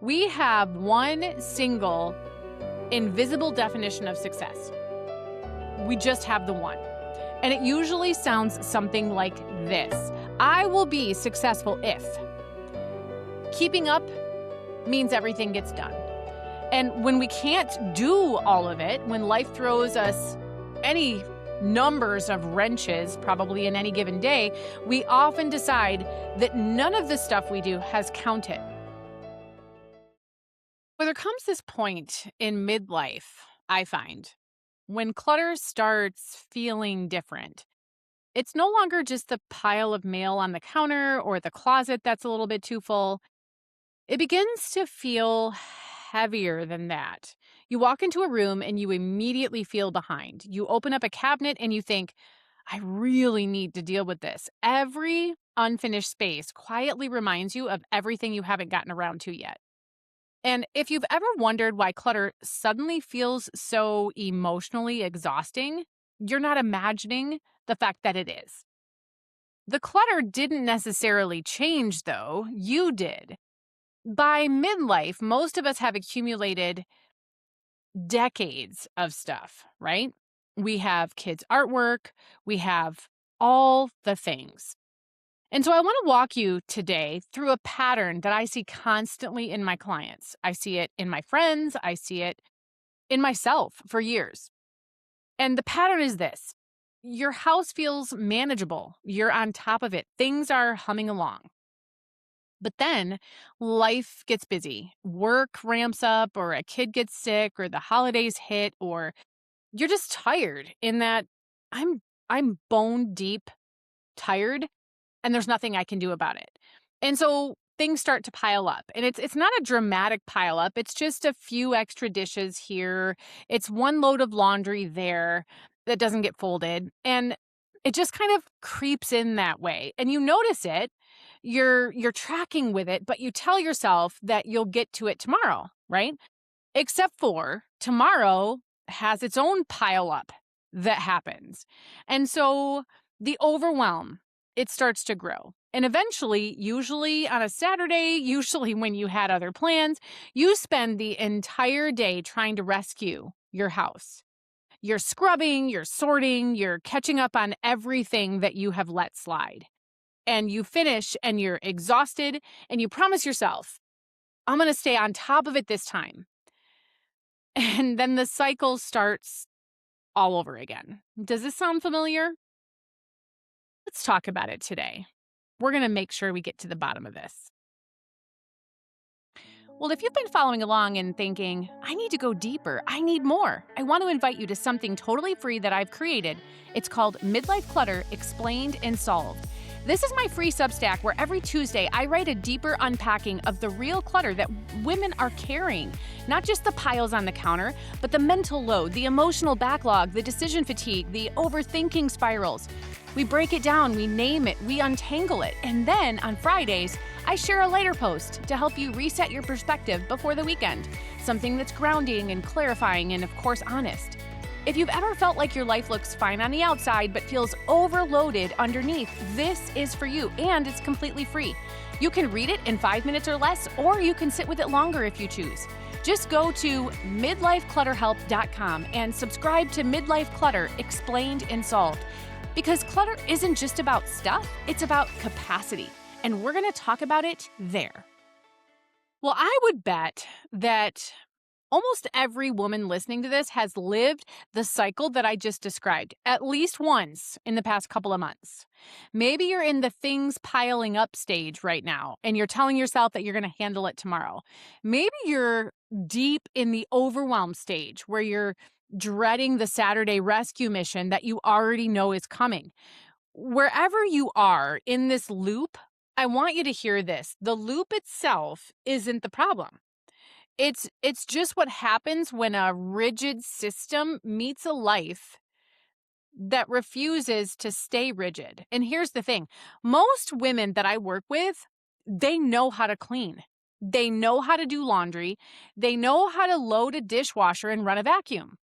We have one single invisible definition of success. We just have the one. And it usually sounds something like this: I will be successful if keeping up means everything gets done. And when we can't do all of it, when life throws us any numbers of wrenches, probably in any given day, we often decide that none of the stuff we do has counted. Well, there comes this point in midlife, I find, when clutter starts feeling different. It's no longer just the pile of mail on the counter or the closet that's a little bit too full. It begins to feel heavier than that. You walk into a room and you immediately feel behind. You open up a cabinet and you think, I really need to deal with this. Every unfinished space quietly reminds you of everything you haven't gotten around to yet. And if you've ever wondered why clutter suddenly feels so emotionally exhausting, you're not imagining the fact that it is. The clutter didn't necessarily change, though. You did. By midlife, most of us have accumulated decades of stuff, right? We have kids' artwork, we have all the things. And so I want to walk you today through a pattern that I see constantly in my clients. I see it in my friends, I see it in myself for years. And the pattern is this: your house feels manageable, you're on top of it, things are humming along. But then life gets busy. Work ramps up, or a kid gets sick, or the holidays hit, or you're just tired in that I'm I'm bone deep tired and there's nothing I can do about it. And so things start to pile up. And it's not a dramatic pile up. It's just a few extra dishes here. It's one load of laundry there that doesn't get folded. And it just kind of creeps in that way. And you notice it. You're tracking with it, but you tell yourself that you'll get to it tomorrow, right? Except for tomorrow has its own pile up that happens. And so the overwhelm, it starts to grow. And eventually, usually on a Saturday, usually when you had other plans, you spend the entire day trying to rescue your house. You're scrubbing, you're sorting, you're catching up on everything that you have let slide. And you finish and you're exhausted and you promise yourself, I'm going to stay on top of it this time. And then the cycle starts all over again. Does this sound familiar? Let's talk about it today. We're going to make sure we get to the bottom of this. Well, if you've been following along and thinking, I need to go deeper, I need more, I want to invite you to something totally free that I've created. It's called Midlife Clutter Explained and Solved. This is my free Substack where every Tuesday I write a deeper unpacking of the real clutter that women are carrying. Not just the piles on the counter, but the mental load, the emotional backlog, the decision fatigue, the overthinking spirals. We break it down, we name it, we untangle it, and then on Fridays, I share a lighter post to help you reset your perspective before the weekend. Something that's grounding and clarifying and, of course, honest. If you've ever felt like your life looks fine on the outside but feels overloaded underneath, this is for you, and it's completely free. You can read it in 5 minutes or less, or you can sit with it longer if you choose. Just go to midlifeclutterhelp.com and subscribe to Midlife Clutter Explained and Solved. Because clutter isn't just about stuff, it's about capacity. And we're going to talk about it there. Well, I would bet that almost every woman listening to this has lived the cycle that I just described at least once in the past couple of months. Maybe you're in the things piling up stage right now and you're telling yourself that you're going to handle it tomorrow. Maybe you're deep in the overwhelm stage where you're dreading the Saturday rescue mission that you already know is coming. Wherever you are in this loop, I want you to hear this. The loop itself isn't the problem. It's just what happens when a rigid system meets a life that refuses to stay rigid. And here's the thing. Most women that I work with, they know how to clean. They know how to do laundry. They know how to load a dishwasher and run a vacuum.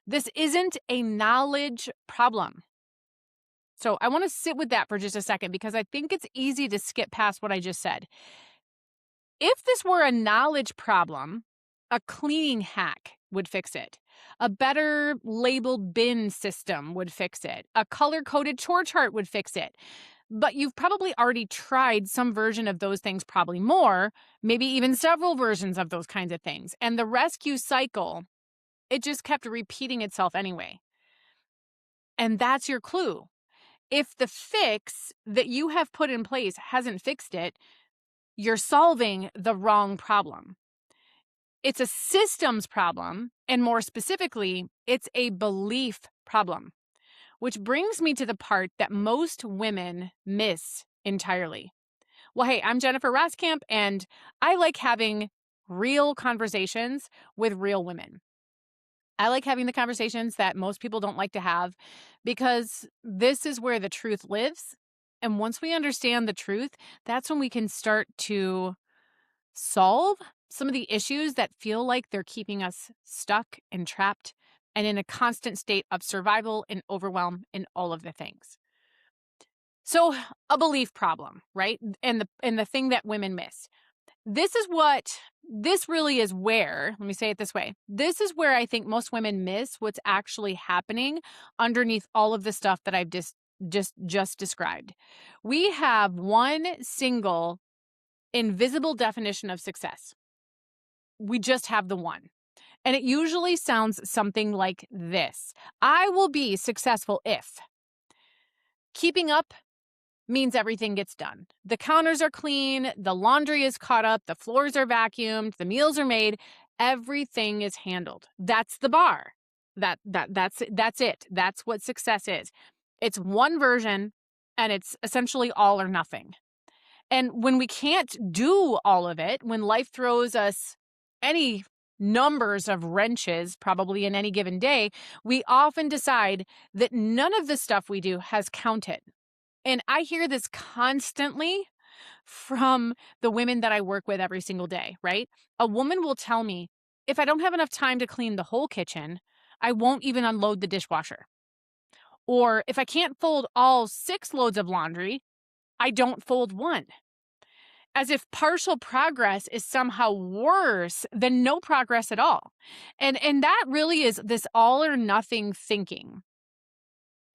This isn't a knowledge problem. So I want to sit with that for just a second because I think it's easy to skip past what I just said. If this were a knowledge problem, a cleaning hack would fix it. A better labeled bin system would fix it. A color coded chore chart would fix it. But you've probably already tried some version of those things, probably more, maybe even several versions of those kinds of things. And the rescue cycle, it just kept repeating itself anyway. And that's your clue. If the fix that you have put in place hasn't fixed it, you're solving the wrong problem. It's a systems problem, and more specifically, it's a belief problem, which brings me to the part that most women miss entirely. Well, hey, I'm Jennifer Roskamp, and I like having real conversations with real women. I like having the conversations that most people don't like to have because this is where the truth lives. And once we understand the truth, that's when we can start to solve some of the issues that feel like they're keeping us stuck and trapped and in a constant state of survival and overwhelm and all of the things. So, a belief problem, right? And the thing that women miss. This really is where, let me say it this way. This is where I think most women miss what's actually happening underneath all of the stuff that I've just described. We have one single invisible definition of success. We just have the one. And it usually sounds something like this. I will be successful if keeping up means everything gets done. The counters are clean, the laundry is caught up, the floors are vacuumed, the meals are made, everything is handled. That's the bar. That's it. That's what success is. It's one version and it's essentially all or nothing. And when we can't do all of it, when life throws us any numbers of wrenches, probably in any given day, we often decide that none of the stuff we do has counted. And I hear this constantly from the women that I work with every single day, right? A woman will tell me, if I don't have enough time to clean the whole kitchen, I won't even unload the dishwasher. Or if I can't fold all 6 loads of laundry, I don't fold one. As if partial progress is somehow worse than no progress at all. And that really is this all or nothing thinking.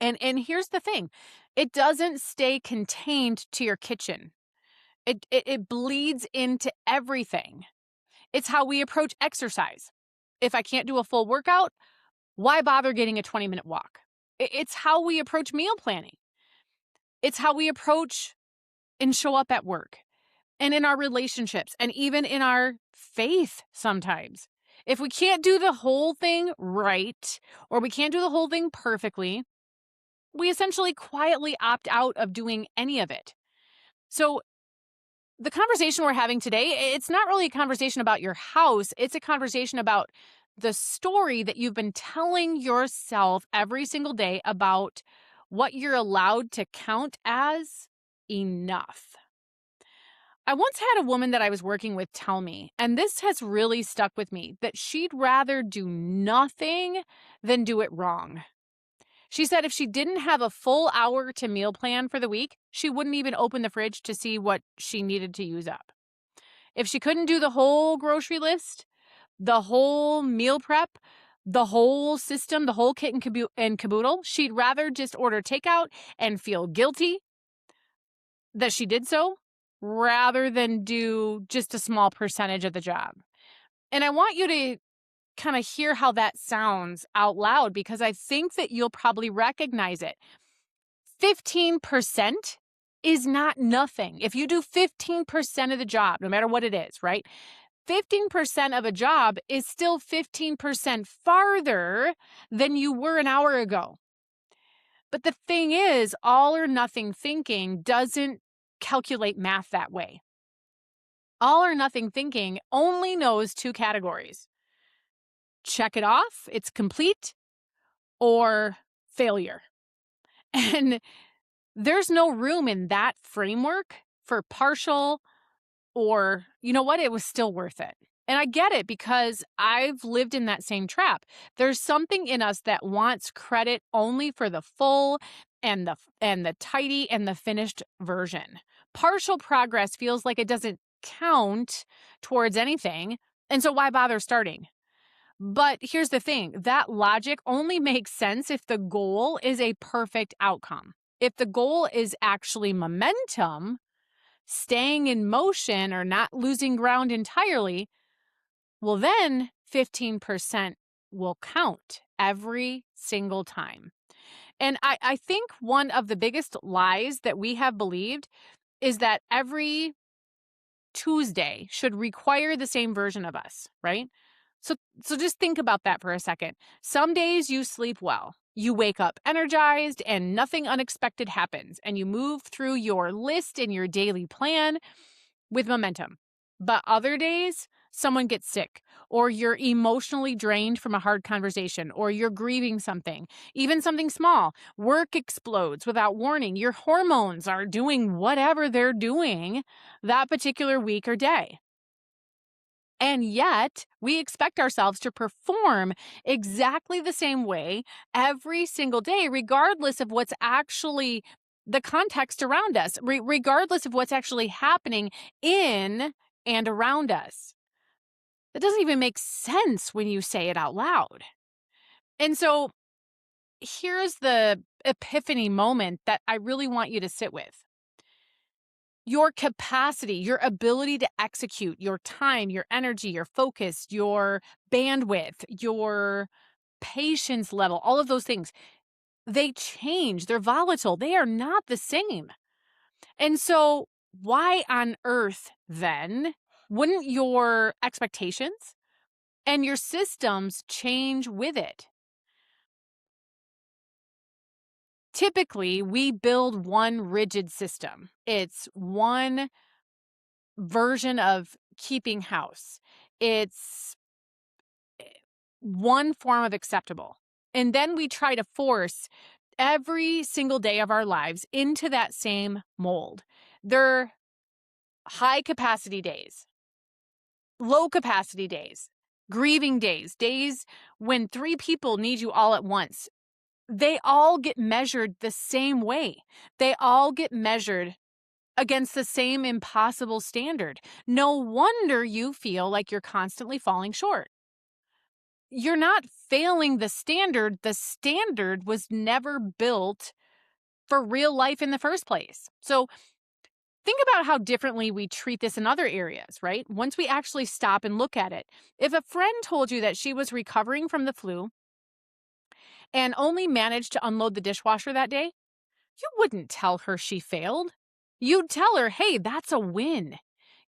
And here's the thing. It doesn't stay contained to your kitchen. It bleeds into everything. It's how we approach exercise. If I can't do a full workout, why bother getting a 20-minute walk? It's how we approach meal planning. It's how we approach and show up at work and in our relationships and even in our faith sometimes. If we can't do the whole thing right or we can't do the whole thing perfectly, we essentially quietly opt out of doing any of it. So the conversation we're having today, it's not really a conversation about your house. It's a conversation about the story that you've been telling yourself every single day about what you're allowed to count as enough. I once had a woman that I was working with tell me, and this has really stuck with me, that she'd rather do nothing than do it wrong. She said if she didn't have a full hour to meal plan for the week, she wouldn't even open the fridge to see what she needed to use up. If she couldn't do the whole grocery list, the whole meal prep, the whole system, the whole kit and caboodle, she'd rather just order takeout and feel guilty that she did so rather than do just a small percentage of the job. And I want you to kind of hear how that sounds out loud because I think that you'll probably recognize it. 15% is not nothing. If you do 15% of the job, no matter what it is, right? 15% of a job is still 15% farther than you were an hour ago. But the thing is, all or nothing thinking doesn't calculate math that way. All or nothing thinking only knows 2 categories. Check it off, it's complete, or failure. And there's no room in that framework for partial or, you know what, it was still worth it. And I get it because I've lived in that same trap. There's something in us that wants credit only for the full and the tidy and the finished version. Partial progress feels like it doesn't count towards anything. And so why bother starting? But here's the thing, that logic only makes sense if the goal is a perfect outcome. If the goal is actually momentum, staying in motion or not losing ground entirely, well, then 15% will count every single time. And I think one of the biggest lies that we have believed is that every Tuesday should require the same version of us, right? So so just think about that for a second. Some days you sleep well. You wake up energized and nothing unexpected happens and you move through your list and your daily plan with momentum. But other days, someone gets sick, or you're emotionally drained from a hard conversation, or you're grieving something, even something small. Work explodes without warning. Your hormones are doing whatever they're doing that particular week or day. And yet, we expect ourselves to perform exactly the same way every single day, regardless of what's actually the context around us, regardless of what's actually happening in and around us. That doesn't even make sense when you say it out loud. And so, here's the epiphany moment that I really want you to sit with. Your capacity, your ability to execute, your time, your energy, your focus, your bandwidth, your patience level, all of those things, they change. They're volatile. They are not the same. And so, why on earth then wouldn't your expectations and your systems change with it? Typically, we build one rigid system. It's one version of keeping house. It's one form of acceptable. And then we try to force every single day of our lives into that same mold. They're high capacity days, low capacity days, grieving days, days when 3 people need you all at once. They all get measured the same way. They all get measured against the same impossible standard. No wonder you feel like you're constantly falling short. You're not failing the standard. The standard was never built for real life in the first place. So think about how differently we treat this in other areas, right? Once we actually stop and look at it. If a friend told you that she was recovering from the flu and only managed to unload the dishwasher that day, you wouldn't tell her she failed. You'd tell her, hey, that's a win,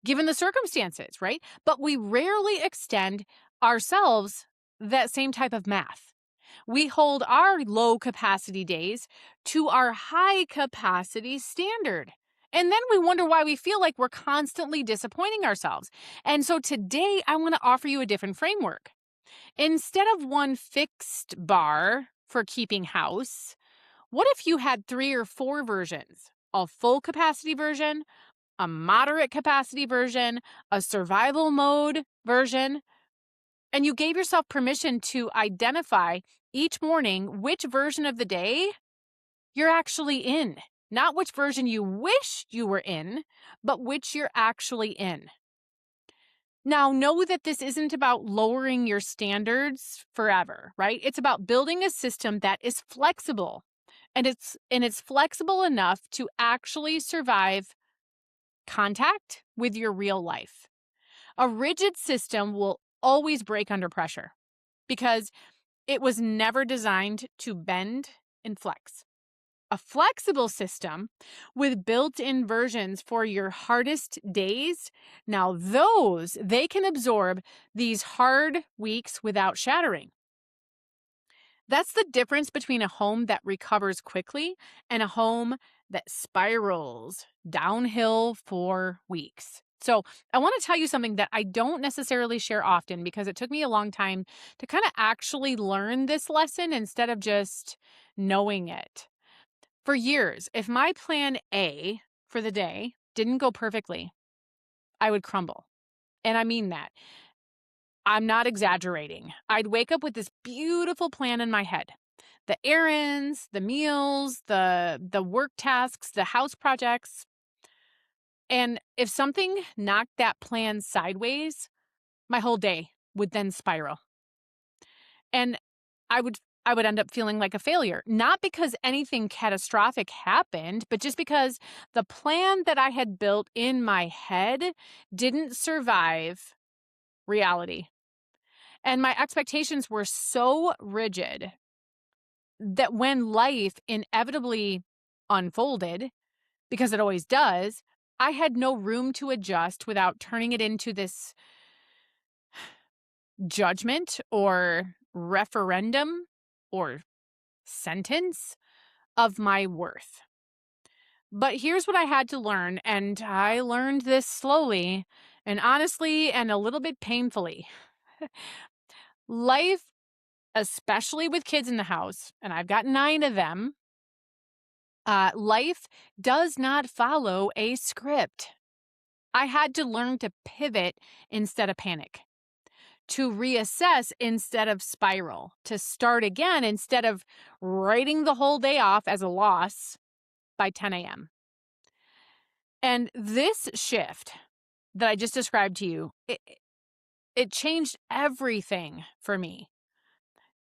given the circumstances, right? But we rarely extend ourselves that same type of math. We hold our low capacity days to our high capacity standard. And then we wonder why we feel like we're constantly disappointing ourselves. And so today, I want to offer you a different framework. Instead of one fixed bar for keeping house, what if you had 3 or 4 versions? A full capacity version, a moderate capacity version, a survival mode version, and you gave yourself permission to identify each morning which version of the day you're actually in. Not which version you wish you were in, but which you're actually in. Now, know that this isn't about lowering your standards forever, right? It's about building a system that is flexible. And it's flexible enough to actually survive contact with your real life. A rigid system will always break under pressure because it was never designed to bend and flex. A flexible system with built-in versions for your hardest days, now those, they can absorb these hard weeks without shattering. That's the difference between a home that recovers quickly and a home that spirals downhill for weeks. So, I want to tell you something that I don't necessarily share often because it took me a long time to kind of actually learn this lesson instead of just knowing it. For years, if my plan A for the day didn't go perfectly, I would crumble. And I mean that. I'm not exaggerating. I'd wake up with this beautiful plan in my head. The errands, the meals, the work tasks, the house projects. And if something knocked that plan sideways, my whole day would then spiral. And I would I would end up feeling like a failure, not because anything catastrophic happened, but just because the plan that I had built in my head didn't survive reality. And my expectations were so rigid that when life inevitably unfolded, because it always does, I had no room to adjust without turning it into this judgment or referendum or sentence of my worth. But here's what I had to learn, and I learned this slowly and honestly and a little bit painfully. Life, especially with kids in the house, and I've got 9 of them, life does not follow a script. I had to learn to pivot instead of panic, to reassess instead of spiral, to start again instead of writing the whole day off as a loss by 10 a.m. And this shift that I just described to you, it changed everything for me.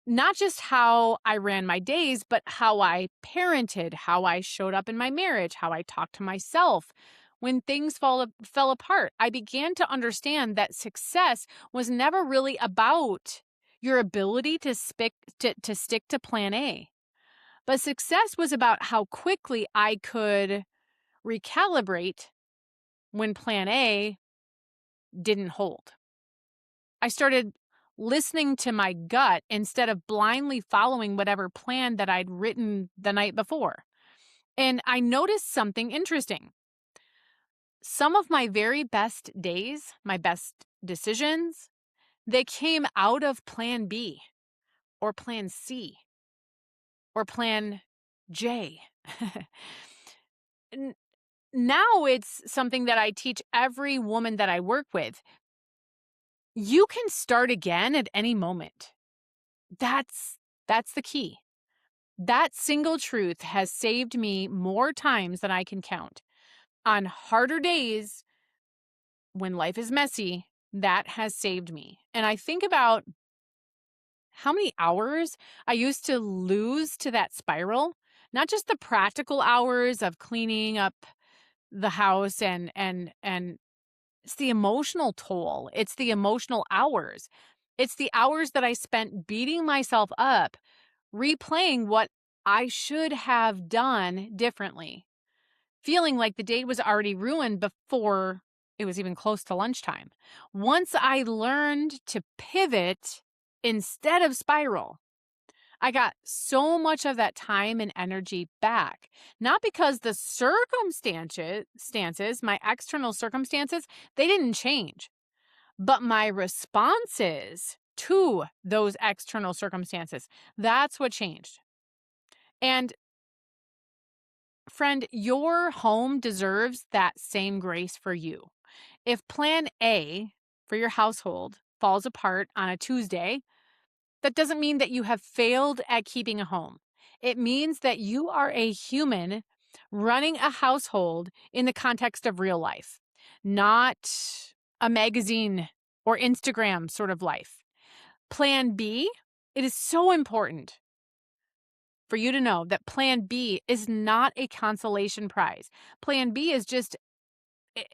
Not just how I ran my days, but how I parented, how I showed up in my marriage, how I talked to myself. When things fell apart, I began to understand that success was never really about your ability to stick to plan A. But success was about how quickly I could recalibrate when plan A didn't hold. I started listening to my gut instead of blindly following whatever plan that I'd written the night before. And I noticed something interesting. Some of my very best days, my best decisions, they came out of plan B or plan C or plan J. N- Now it's something that I teach every woman that I work with. You can start again at any moment. That's the key. That single truth has saved me more times than I can count. On harder days when life is messy, that has saved me. And I think about how many hours I used to lose to that spiral, not just the practical hours of cleaning up the house and it's the emotional toll. It's the emotional hours. It's the hours that I spent beating myself up replaying what I should have done differently, feeling like the day was already ruined before it was even close to lunchtime. Once I learned to pivot instead of spiral, I got so much of that time and energy back. Not because the my external circumstances, they didn't change, but my responses to those external circumstances, that's what changed. And friend, your home deserves that same grace for you. If plan A for your household falls apart on a Tuesday, that doesn't mean that you have failed at keeping a home. It means that you are a human running a household in the context of real life, not a magazine or Instagram sort of life. Plan B, it is so important for you to know that plan B is not a consolation prize. Plan B is just it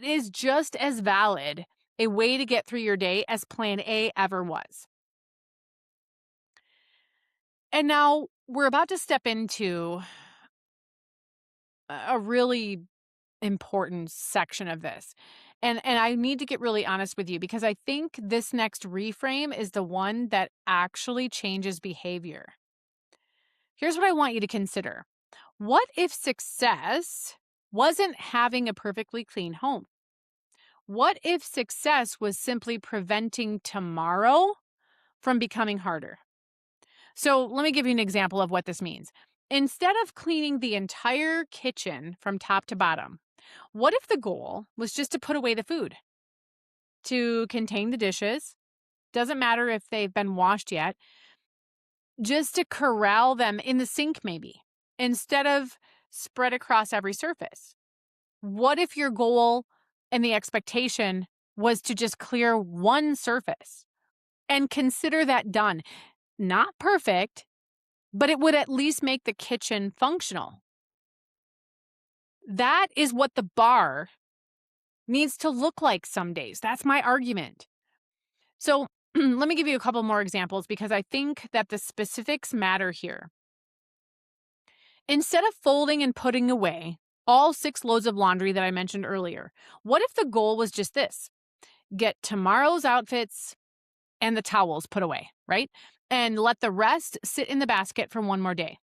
is just as valid a way to get through your day as plan A ever was. And now we're about to step into a really important section of this. And I need to get really honest with you because I think this next reframe is the one that actually changes behavior. Here's what I want you to consider. What if success wasn't having a perfectly clean home? What if success was simply preventing tomorrow from becoming harder? So let me give you an example of what this means. Instead of cleaning the entire kitchen from top to bottom, what if the goal was just to put away the food, to contain the dishes? Doesn't matter if they've been washed yet, just to corral them in the sink, maybe, instead of spread across every surface. What if your goal and the expectation was to just clear one surface and consider that done? Not perfect, but it would at least make the kitchen functional. That is what the bar needs to look like some days. That's my argument. So let me give you a couple more examples because I think that the specifics matter here. Instead of folding and putting away all 6 loads of laundry that I mentioned earlier, what if the goal was just this? Get tomorrow's outfits and the towels put away, right? And let the rest sit in the basket for one more day.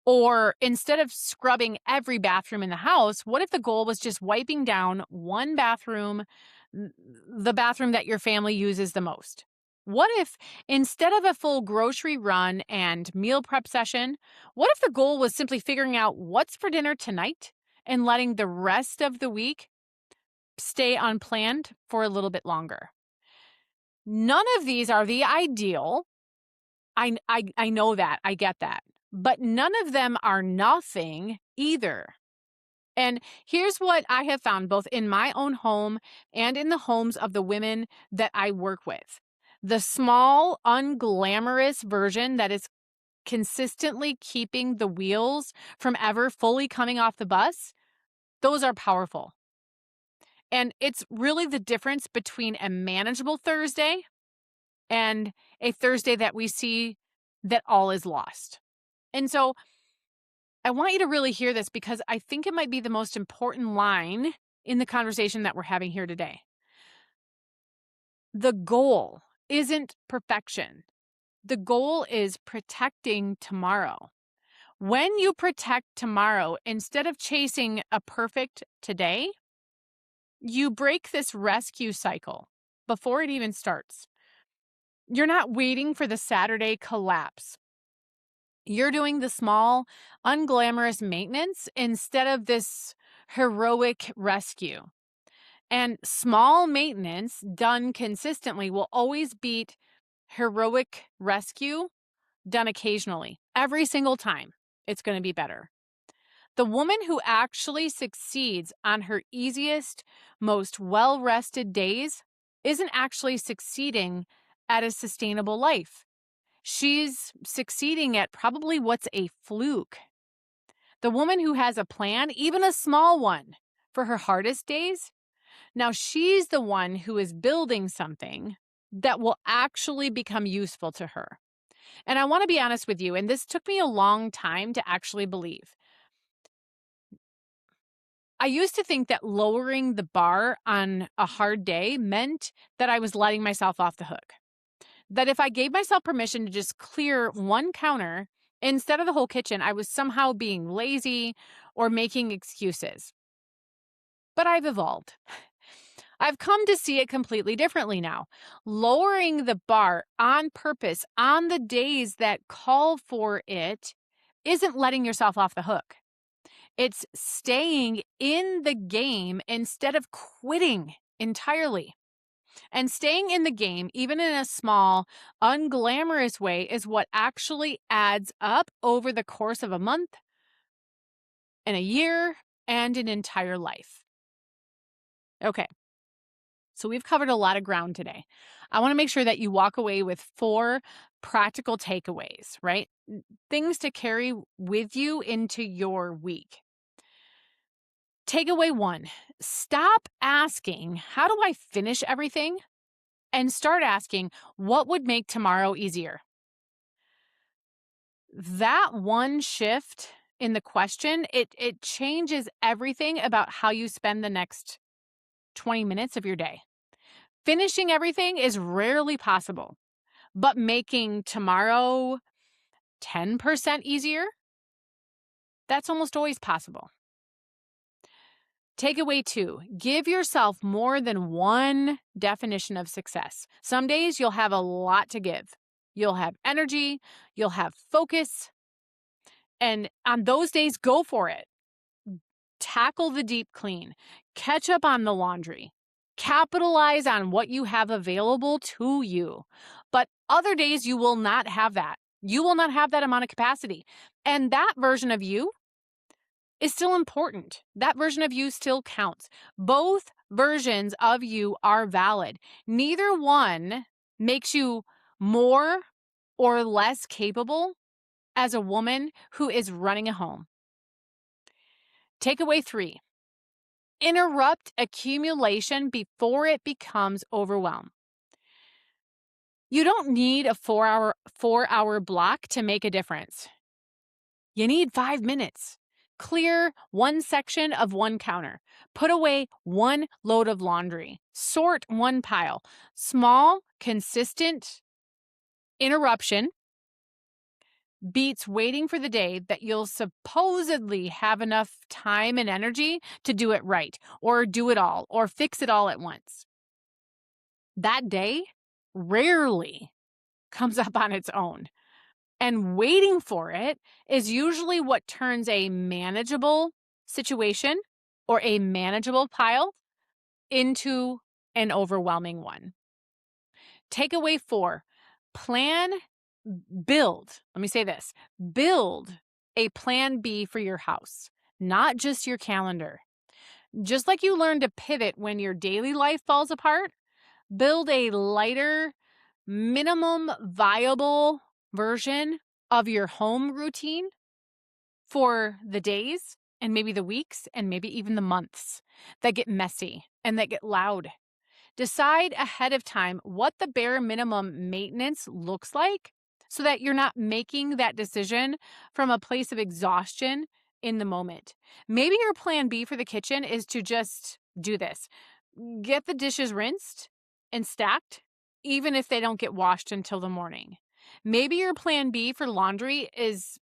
Or instead of scrubbing every bathroom in the house, what if the goal was just wiping down one bathroom, the bathroom that your family uses the most? What if instead of a full grocery run and meal prep session, what if the goal was simply figuring out what's for dinner tonight and letting the rest of the week stay unplanned for a little bit longer? None of these are the ideal. I know that. I get that. But none of them are nothing either. And here's what I have found both in my own home and in the homes of the women that I work with. The small, unglamorous version that is consistently keeping the wheels from ever fully coming off the bus, those are powerful. And it's really the difference between a manageable Thursday and a Thursday that we see that all is lost. And so I want you to really hear this because I think it might be the most important line in the conversation that we're having here today. The goal isn't perfection. The goal is protecting tomorrow. When you protect tomorrow, instead of chasing a perfect today, you break this rescue cycle before it even starts. You're not waiting for the Saturday collapse. You're doing the small, unglamorous maintenance instead of this heroic rescue. And small maintenance done consistently will always beat heroic rescue done occasionally. Every single time, it's going to be better. The woman who actually succeeds on her easiest, most well rested days isn't actually succeeding at a sustainable life. She's succeeding at probably what's a fluke. The woman who has a plan, even a small one, for her hardest days, now she's the one who is building something that will actually become useful to her. And I want to be honest with you, and this took me a long time to actually believe. I used to think that lowering the bar on a hard day meant that I was letting myself off the hook. That if I gave myself permission to just clear one counter instead of the whole kitchen, I was somehow being lazy or making excuses. But I've evolved. I've come to see it completely differently now. Lowering the bar on purpose on the days that call for it isn't letting yourself off the hook. It's staying in the game instead of quitting entirely. And staying in the game, even in a small, unglamorous way, is what actually adds up over the course of a month, and a year, and an entire life. Okay, so we've covered a lot of ground today. I want to make sure that you walk away with 4 practical takeaways, right? Things to carry with you into your week. Takeaway 1, stop asking, how do I finish everything? And start asking, what would make tomorrow easier? That one shift in the question, it changes everything about how you spend the next 20 minutes of your day. Finishing everything is rarely possible, but making tomorrow 10% easier, that's almost always possible. Takeaway 2, give yourself more than one definition of success. Some days you'll have a lot to give. You'll have energy, you'll have focus, and on those days, go for it. Tackle the deep clean, catch up on the laundry, capitalize on what you have available to you. But other days, you will not have that. You will not have that amount of capacity. And that version of you is still important. That version of you still counts. Both versions of you are valid. Neither one makes you more or less capable as a woman who is running a home. Takeaway 3: interrupt accumulation before it becomes overwhelm. You don't need a 4-hour block to make a difference. You need 5 minutes. Clear one section of one counter. Put away one load of laundry. Sort one pile. Small, consistent interruption beats waiting for the day that you'll supposedly have enough time and energy to do it right, or do it all, or fix it all at once. That day rarely comes up on its own. And waiting for it is usually what turns a manageable situation or a manageable pile into an overwhelming one. Takeaway 4: plan, build. Let me say this: build a plan B for your house, not just your calendar. Just like you learn to pivot when your daily life falls apart, build a lighter, minimum viable version of your home routine for the days and maybe the weeks and maybe even the months that get messy and that get loud. Decide ahead of time what the bare minimum maintenance looks like so that you're not making that decision from a place of exhaustion in the moment. Maybe your plan B for the kitchen is to just do this: get the dishes rinsed and stacked, even if they don't get washed until the morning. Maybe your plan B for laundry is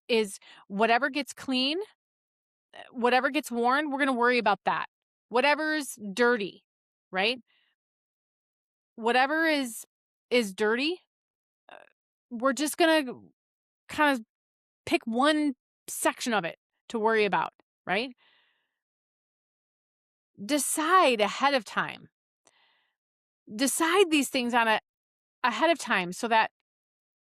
whatever gets clean, whatever gets worn, we're going to worry about that. Whatever's dirty, right? Whatever is dirty, we're just going to kind of pick one section of it to worry about, right? Decide ahead of time. Decide these things ahead of time so that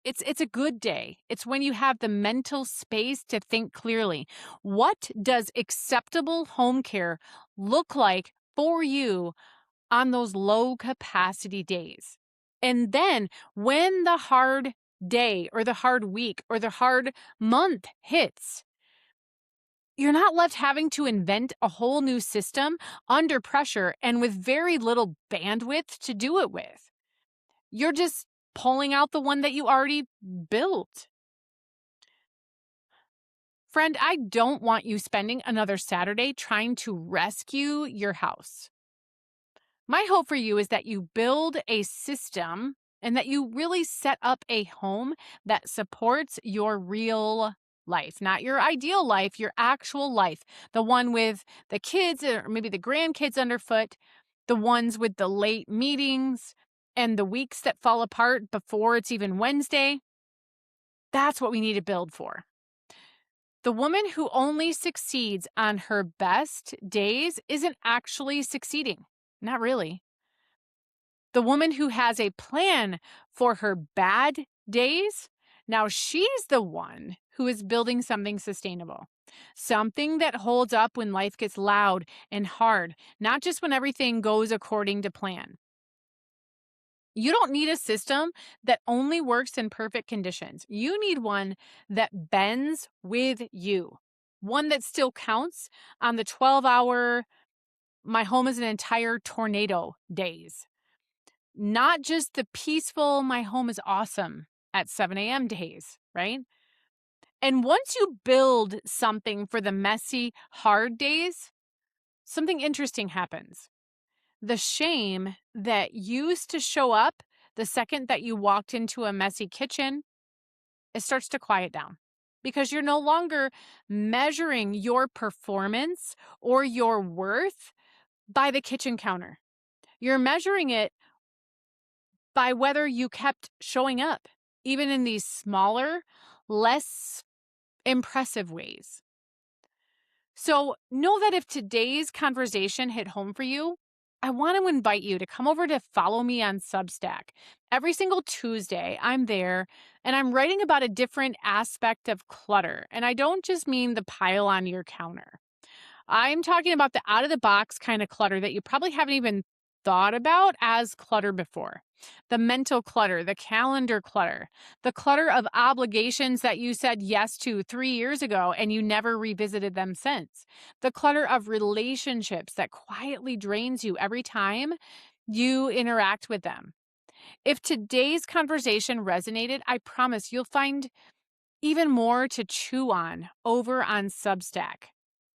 it's a good day. It's when you have the mental space to think clearly. What does acceptable home care look like for you on those low capacity days? And then when the hard day or the hard week or the hard month hits, you're not left having to invent a whole new system under pressure and with very little bandwidth to do it with. You're just pulling out the one that you already built. Friend, I don't want you spending another Saturday trying to rescue your house. My hope for you is that you build a system and that you really set up a home that supports your real life, not your ideal life, your actual life, the one with the kids or maybe the grandkids underfoot, the ones with the late meetings and the weeks that fall apart before it's even Wednesday. That's what we need to build for. The woman who only succeeds on her best days isn't actually succeeding. Not really. The woman who has a plan for her bad days, now she's the one who is building something sustainable. Something that holds up when life gets loud and hard, not just when everything goes according to plan. You don't need a system that only works in perfect conditions. You need one that bends with you, one that still counts on the 12-hour, my home is an entire tornado days, not just the peaceful, my home is awesome at 7 a.m. days, right? And once you build something for the messy, hard days, something interesting happens. The shame that used to show up the second that you walked into a messy kitchen, it starts to quiet down because you're no longer measuring your performance or your worth by the kitchen counter. You're measuring it by whether you kept showing up, even in these smaller, less impressive ways. So know that if today's conversation hit home for you, I want to invite you to come over to follow me on Substack. Every single Tuesday, I'm there and I'm writing about a different aspect of clutter. And I don't just mean the pile on your counter. I'm talking about the out of the box kind of clutter that you probably haven't even thought about as clutter before. The mental clutter, the calendar clutter, the clutter of obligations that you said yes to 3 years ago and you never revisited them since. The clutter of relationships that quietly drains you every time you interact with them. If today's conversation resonated, I promise you'll find even more to chew on over on Substack.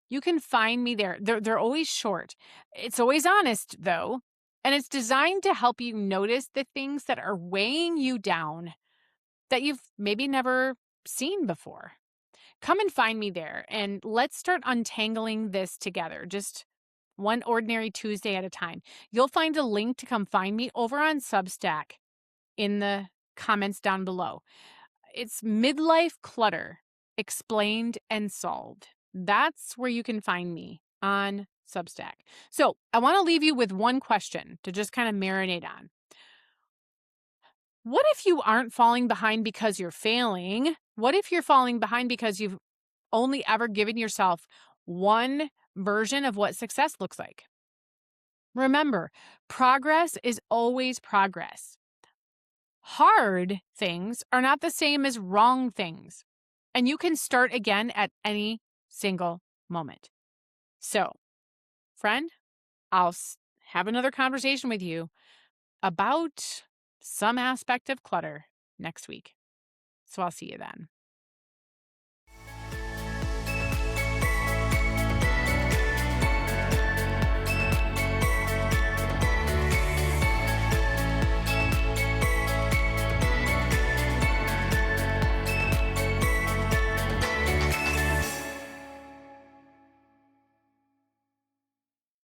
You can find me there. They're always short. It's always honest, though. And it's designed to help you notice the things that are weighing you down that you've maybe never seen before. Come and find me there and let's start untangling this together, just one ordinary Tuesday at a time. You'll find a link to come find me over on Substack in the comments down below. It's Midlife Clutter Explained and Solved. That's where you can find me on Substack. So I want to leave you with one question to just kind of marinate on. What if you aren't falling behind because you're failing? What if you're falling behind because you've only ever given yourself one version of what success looks like? Remember, progress is always progress. Hard things are not the same as wrong things. And you can start again at any single moment. So, friend, I'll have another conversation with you about some aspect of clutter next week. So I'll see you then.